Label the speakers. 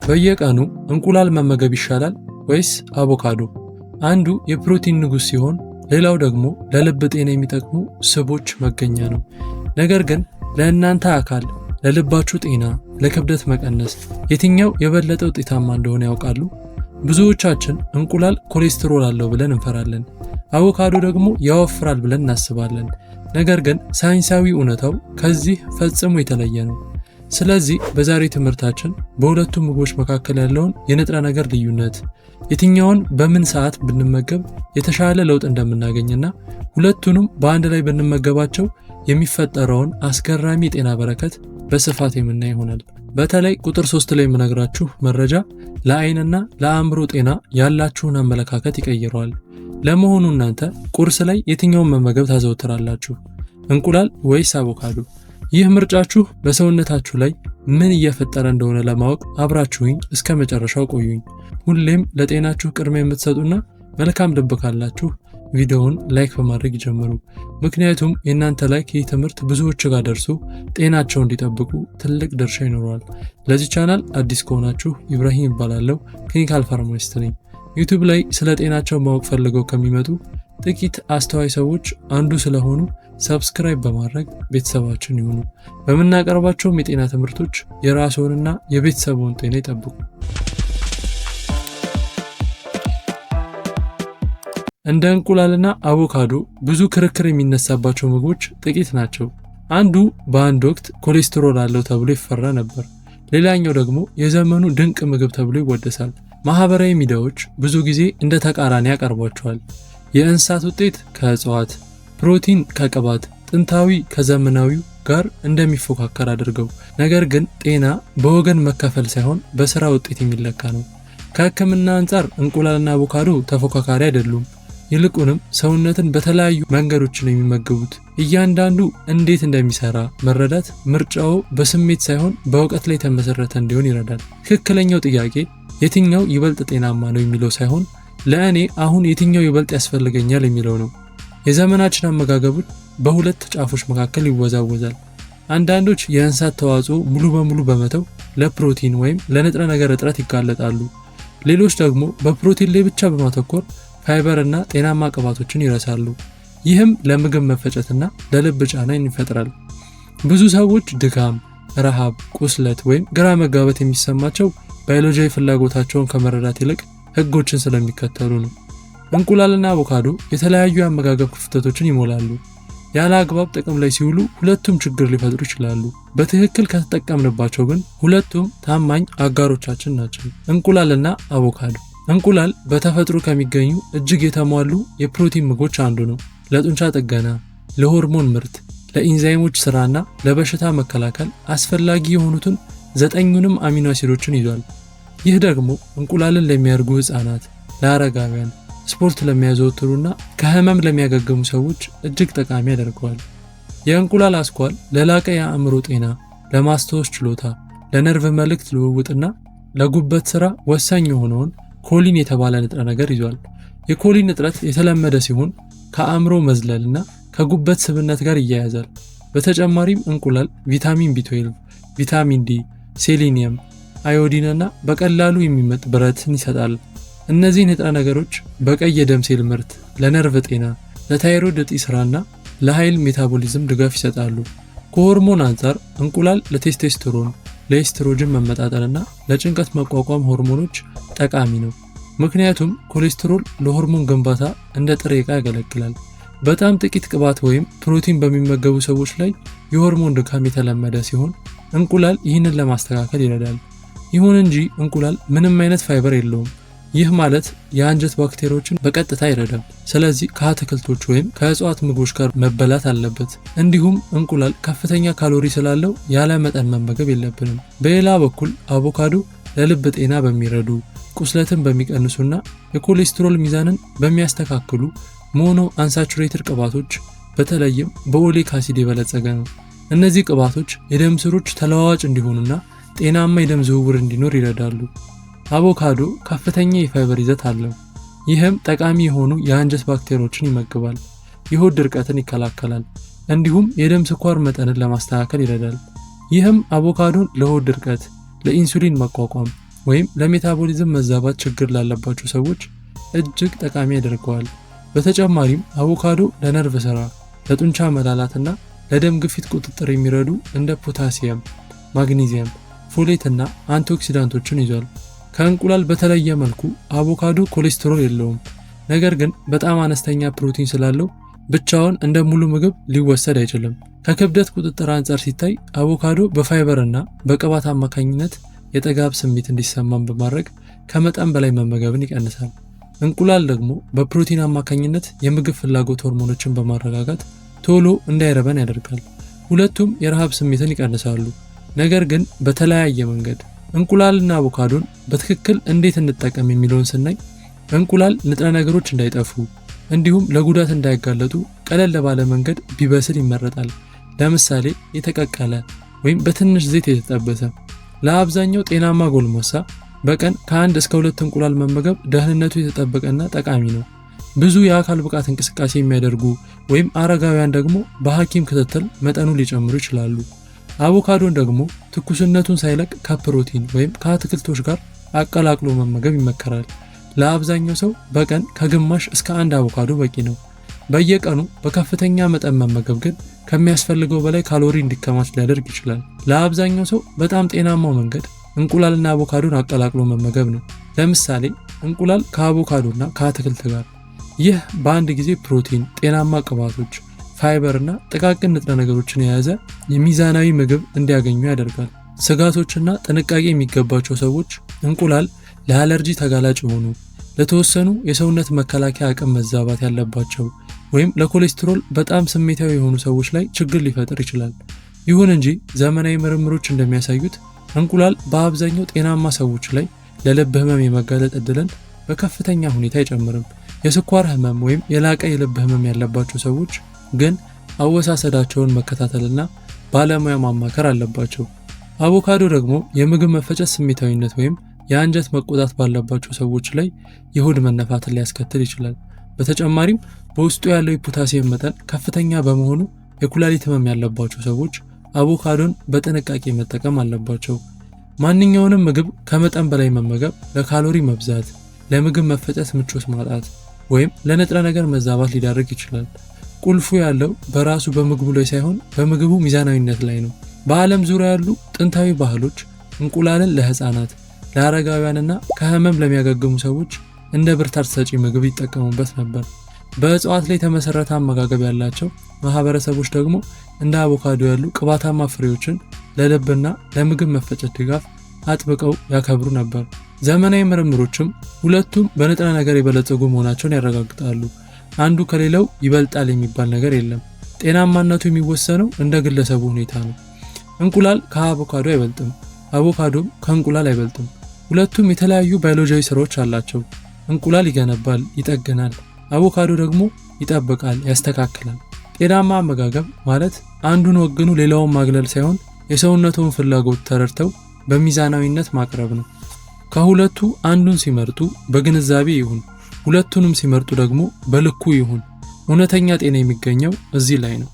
Speaker 1: በየቀኑ እንቁላል መመገብ ይሻላል ወይስ አቮካዶ? አንዱ የፕሮቲን ንጉስ ሲሆን ሌላው ደግሞ ለልብ ጤና የሚጠቅሙ ስቦች መገኛ ነው። ነገር ግን ለእናንተ አካል፣ ለልባችሁ ጤና፣ ለክብደት መቀነስ የትኛው የበለጠ ውጤታማ እንደሆነ ያውቃሉ? ብዙዎቻችን እንቁላል ኮሌስትሮል አለው ብለን እንፈራለን። አቮካዶ ደግሞ ያወፍራል ብለን እናስባለን። ነገር ግን ሳይንሳዊ እውነታው ከዚህ ፈጽሞ የተለየ ነው። ስለዚህ በዛሬ ትምህርታችን በሁለቱ ምግቦች መካከል ያለውን የንጥረ ነገር ልዩነት፣ የትኛውን በምን ሰዓት ብንመገብ የተሻለ ለውጥ እንደምናገኝና ሁለቱንም በአንድ ላይ ብንመገባቸው የሚፈጠረውን አስገራሚ የጤና በረከት በስፋት የምናይ ይሆናል። በተለይ ቁጥር 3 ላይ የምነግራችሁ መረጃ ለአይንና ለአእምሮ ጤና ያላችሁን አመለካከት ይቀይረዋል። ለመሆኑ እናንተ ቁርስ ላይ የትኛውን መመገብ ታዘወትራላችሁ? እንቁላል ወይስ አቮካዶ? ይህ ምርጫችሁ በሰውነታችሁ ላይ ምን እየፈጠረ እንደሆነ ለማወቅ አብራችሁኝ እስከ መጨረሻው ቆዩኝ። ሁሌም ለጤናችሁ ቅድሚያ የምትሰጡና መልካም ልብ ካላችሁ ቪዲዮውን ላይክ በማድረግ ይጀምሩ። ምክንያቱም የእናንተ ላይክ ይህ ትምህርት ብዙዎች ጋር ደርሶ ጤናቸውን እንዲጠብቁ ትልቅ ድርሻ ይኖረዋል። ለዚህ ቻናል አዲስ ከሆናችሁ ኢብራሂም ይባላለሁ፣ ክሊኒካል ፋርማሲስት ነኝ። ዩቲዩብ ላይ ስለ ጤናቸው ማወቅ ፈልገው ከሚመጡ ጥቂት አስተዋይ ሰዎች አንዱ ስለሆኑ ሰብስክራይብ በማድረግ ቤተሰባችን ይሁኑ። በምናቀርባቸውም የጤና ትምህርቶች የራስዎንና የቤተሰቡን ጤና ይጠብቁ። እንደ እንቁላልና አቮካዶ ብዙ ክርክር የሚነሳባቸው ምግቦች ጥቂት ናቸው። አንዱ በአንድ ወቅት ኮሌስትሮል አለው ተብሎ ይፈራ ነበር። ሌላኛው ደግሞ የዘመኑ ድንቅ ምግብ ተብሎ ይወደሳል። ማህበራዊ ሚዲያዎች ብዙ ጊዜ እንደ ተቃራኒ ያቀርቧቸዋል። የእንስሳት ውጤት ከእጽዋት፣ ፕሮቲን ከቅባት፣ ጥንታዊ ከዘመናዊው ጋር እንደሚፎካከር አድርገው። ነገር ግን ጤና በወገን መከፈል ሳይሆን በስራ ውጤት የሚለካ ነው። ከሕክምና አንጻር እንቁላልና አቮካዶ ተፎካካሪ አይደሉም። ይልቁንም ሰውነትን በተለያዩ መንገዶች ነው የሚመገቡት። እያንዳንዱ እንዴት እንደሚሰራ መረዳት ምርጫው በስሜት ሳይሆን በእውቀት ላይ የተመሰረተ እንዲሆን ይረዳል። ትክክለኛው ጥያቄ የትኛው ይበልጥ ጤናማ ነው የሚለው ሳይሆን ለእኔ አሁን የትኛው ይበልጥ ያስፈልገኛል የሚለው ነው። የዘመናችን አመጋገቦች በሁለት ጫፎች መካከል ይወዛወዛል። አንዳንዶች የእንስሳት ተዋጽኦ ሙሉ በሙሉ በመተው ለፕሮቲን ወይም ለንጥረ ነገር እጥረት ይጋለጣሉ። ሌሎች ደግሞ በፕሮቲን ላይ ብቻ በማተኮር ፋይበር እና ጤናማ ቅባቶችን ይረሳሉ። ይህም ለምግብ መፈጨትና ለልብ ጫና ይፈጥራል። ብዙ ሰዎች ድካም፣ ረሃብ፣ ቁስለት ወይም ግራ መጋባት የሚሰማቸው ባዮሎጂያዊ ፍላጎታቸውን ከመረዳት ይልቅ ህጎችን ስለሚከተሉ ነው። እንቁላልና አቮካዶ የተለያዩ የአመጋገብ ክፍተቶችን ይሞላሉ። ያለ አግባብ ጥቅም ላይ ሲውሉ ሁለቱም ችግር ሊፈጥሩ ይችላሉ። በትክክል ከተጠቀምንባቸው ግን ሁለቱም ታማኝ አጋሮቻችን ናቸው። እንቁላልና አቮካዶ። እንቁላል በተፈጥሮ ከሚገኙ እጅግ የተሟሉ የፕሮቲን ምግቦች አንዱ ነው። ለጡንቻ ጥገና፣ ለሆርሞን ምርት፣ ለኢንዛይሞች ስራና ለበሽታ መከላከል አስፈላጊ የሆኑትን 9ኙንም አሚኖ አሲዶችን ይዟል። ይህ ደግሞ እንቁላልን ለሚያርጉ ህፃናት፣ ለአረጋውያን፣ ስፖርት ለሚያዘወትሩና ከህመም ለሚያገግሙ ሰዎች እጅግ ጠቃሚ ያደርገዋል። የእንቁላል አስኳል ለላቀ የአእምሮ ጤና፣ ለማስታወስ ችሎታ፣ ለነርቭ መልእክት ልውውጥና ለጉበት ስራ ወሳኝ የሆነውን ኮሊን የተባለ ንጥረ ነገር ይዟል። የኮሊን እጥረት የተለመደ ሲሆን ከአእምሮ መዝለልና ከጉበት ስብነት ጋር ይያያዛል። በተጨማሪም እንቁላል ቪታሚን B12፣ ቪታሚን ዲ፣ ሴሊኒየም፣ አዮዲን እና በቀላሉ የሚመጥ ብረትን ይሰጣል። እነዚህ ንጥረ ነገሮች በቀይ የደም ሴል ምርት፣ ለነርቭ ጤና፣ ለታይሮይድ እጢ ስራና ለኃይል ሜታቦሊዝም ድጋፍ ይሰጣሉ። ከሆርሞን አንጻር እንቁላል ለቴስቶስትሮን፣ ለኤስትሮጅን መመጣጠንና ለጭንቀት መቋቋም ሆርሞኖች ጠቃሚ ነው። ምክንያቱም ኮሌስትሮል ለሆርሞን ግንባታ እንደ ጥሬ ዕቃ ያገለግላል። በጣም ጥቂት ቅባት ወይም ፕሮቲን በሚመገቡ ሰዎች ላይ የሆርሞን ድካም የተለመደ ሲሆን እንቁላል ይህንን ለማስተካከል ይረዳል። ይሁን እንጂ እንቁላል ምንም አይነት ፋይበር የለውም። ይህ ማለት የአንጀት ባክቴሪያዎችን በቀጥታ አይረዳም። ስለዚህ ከአትክልቶች ወይም ከእጽዋት ምግቦች ጋር መበላት አለበት። እንዲሁም እንቁላል ከፍተኛ ካሎሪ ስላለው ያለ መጠን መመገብ የለብንም። በሌላ በኩል አቮካዶ ለልብ ጤና በሚረዱ፣ ቁስለትን በሚቀንሱና የኮሌስትሮል ሚዛንን በሚያስተካክሉ ሞኖ አንሳቹሬትድ ቅባቶች በተለይም በኦሌክ አሲድ የበለጸገ ነው። እነዚህ ቅባቶች የደም ስሮች ተለዋዋጭ እንዲሆኑና ጤናማ የደም ዝውውር እንዲኖር ይረዳሉ። አቮካዶ ከፍተኛ የፋይበር ይዘት አለው። ይህም ጠቃሚ የሆኑ የአንጀት ባክቴሪያዎችን ይመግባል፣ የሆድ ድርቀትን ይከላከላል፣ እንዲሁም የደም ስኳር መጠንን ለማስተካከል ይረዳል። ይህም አቮካዶን ለሆድ ድርቀት፣ ለኢንሱሊን መቋቋም፣ ወይም ለሜታቦሊዝም መዛባት ችግር ላለባቸው ሰዎች እጅግ ጠቃሚ ያደርገዋል። በተጨማሪም አቮካዶ ለነርቭ ስራ፣ ለጡንቻ መላላትና ለደም ግፊት ቁጥጥር የሚረዱ እንደ ፖታሲየም፣ ማግኒዚየም፣ ፎሌት እና አንቲኦክሲዳንቶችን ይዟል። ከእንቁላል በተለየ መልኩ አቮካዶ ኮሌስትሮል የለውም። ነገር ግን በጣም አነስተኛ ፕሮቲን ስላለው ብቻውን እንደ ሙሉ ምግብ ሊወሰድ አይችልም። ከክብደት ቁጥጥር አንጻር ሲታይ አቮካዶ በፋይበር እና በቅባት አማካኝነት የጥጋብ ስሜት እንዲሰማን በማድረግ ከመጠን በላይ መመገብን ይቀንሳል። እንቁላል ደግሞ በፕሮቲን አማካኝነት የምግብ ፍላጎት ሆርሞኖችን በማረጋጋት ቶሎ እንዳይረበን ያደርጋል። ሁለቱም የረሃብ ስሜትን ይቀንሳሉ፣ ነገር ግን በተለያየ መንገድ። እንቁላልና አቮካዶን በትክክል እንዴት እንጠቀም የሚለውን ስናይ እንቁላል ንጥረ ነገሮች እንዳይጠፉ እንዲሁም ለጉዳት እንዳይጋለጡ ቀለል ባለ መንገድ ቢበስል ይመረጣል። ለምሳሌ የተቀቀለ ወይም በትንሽ ዘይት የተጠበሰ። ለአብዛኛው ጤናማ ጎልማሳ በቀን ከ1 እስከ 2 እንቁላል መመገብ ደህንነቱ የተጠበቀና ጠቃሚ ነው። ብዙ የአካል ብቃት እንቅስቃሴ የሚያደርጉ ወይም አረጋውያን ደግሞ በሐኪም ክትትል መጠኑን ሊጨምሩ ይችላሉ። አቮካዶን ደግሞ ትኩስነቱን ሳይለቅ ከፕሮቲን ወይም ከአትክልቶች ጋር አቀላቅሎ መመገብ ይመከራል። ለአብዛኛው ሰው በቀን ከግማሽ እስከ 1 አቮካዶ በቂ ነው። በየቀኑ በከፍተኛ መጠን መመገብ ግን ከሚያስፈልገው በላይ ካሎሪ እንዲከማች ሊያደርግ ይችላል። ለአብዛኛው ሰው በጣም ጤናማው መንገድ እንቁላልና አቮካዶን አቀላቅሎ መመገብ ነው። ለምሳሌ እንቁላል ከአቮካዶና ከአትክልት ጋር። ይህ በአንድ ጊዜ ፕሮቲን፣ ጤናማ ቅባቶች፣ ፋይበር እና ጥቃቅን ንጥረ ነገሮችን የያዘ የሚዛናዊ ምግብ እንዲያገኙ ያደርጋል። ስጋቶችና ጥንቃቄ የሚገባቸው ሰዎች እንቁላል ለአለርጂ ተጋላጭ የሆኑ፣ ለተወሰኑ የሰውነት መከላከያ አቅም መዛባት ያለባቸው ወይም ለኮሌስትሮል በጣም ስሜታዊ የሆኑ ሰዎች ላይ ችግር ሊፈጥር ይችላል። ይሁን እንጂ ዘመናዊ ምርምሮች እንደሚያሳዩት እንቁላል በአብዛኛው ጤናማ ሰዎች ላይ ለልብ ህመም የመጋለጥ እድልን በከፍተኛ ሁኔታ አይጨምርም። የስኳር ህመም ወይም የላቀ የልብ ህመም ያለባቸው ሰዎች ግን አወሳሰዳቸውን መከታተልና ባለሙያ ማማከር አለባቸው። አቮካዶ ደግሞ የምግብ መፈጨት ስሜታዊነት ወይም የአንጀት መቆጣት ባለባቸው ሰዎች ላይ የሆድ መነፋትን ሊያስከትል ይችላል። በተጨማሪም በውስጡ ያለው የፖታሲየም መጠን ከፍተኛ በመሆኑ የኩላሊት ህመም ያለባቸው ሰዎች አቮካዶን በጥንቃቄ መጠቀም አለባቸው። ማንኛውንም ምግብ ከመጠን በላይ መመገብ ለካሎሪ መብዛት፣ ለምግብ መፈጨት ምቾት ማጣት ወይም ለንጥረ ነገር መዛባት ሊዳርግ ይችላል። ቁልፉ ያለው በራሱ በምግቡ ላይ ሳይሆን በምግቡ ሚዛናዊነት ላይ ነው። በዓለም ዙሪያ ያሉ ጥንታዊ ባህሎች እንቁላልን ለህፃናት፣ ለአረጋውያንና ከህመም ለሚያገግሙ ሰዎች እንደ ብርታት ሰጪ ምግብ ይጠቀሙበት ነበር። በእጽዋት ላይ የተመሰረተ አመጋገብ ያላቸው ማህበረሰቦች ደግሞ እንደ አቮካዶ ያሉ ቅባታማ ፍሬዎችን ለልብና ለምግብ መፈጨት ድጋፍ አጥብቀው ያከብሩ ነበር። ዘመናዊ ምርምሮችም ሁለቱም በንጥረ ነገር የበለጸጉ መሆናቸውን ያረጋግጣሉ። አንዱ ከሌላው ይበልጣል የሚባል ነገር የለም። ጤናማነቱ የሚወሰነው እንደ ግለሰቡ ሁኔታ ነው። እንቁላል ከአቮካዶ አይበልጥም፣ አቮካዶም ከእንቁላል አይበልጥም። ሁለቱም የተለያዩ ባዮሎጂያዊ ስራዎች አላቸው። እንቁላል ይገነባል፣ ይጠግናል። አቮካዶ ደግሞ ይጠብቃል፣ ያስተካክላል። ጤናማ አመጋገብ ማለት አንዱን ወግኑ ሌላውን ማግለል ሳይሆን የሰውነቱን ፍላጎት ተረድተው በሚዛናዊነት ማቅረብ ነው። ከሁለቱ አንዱን ሲመርጡ በግንዛቤ ይሁን፣ ሁለቱንም ሲመርጡ ደግሞ በልኩ ይሁን። እውነተኛ ጤና የሚገኘው እዚህ ላይ ነው።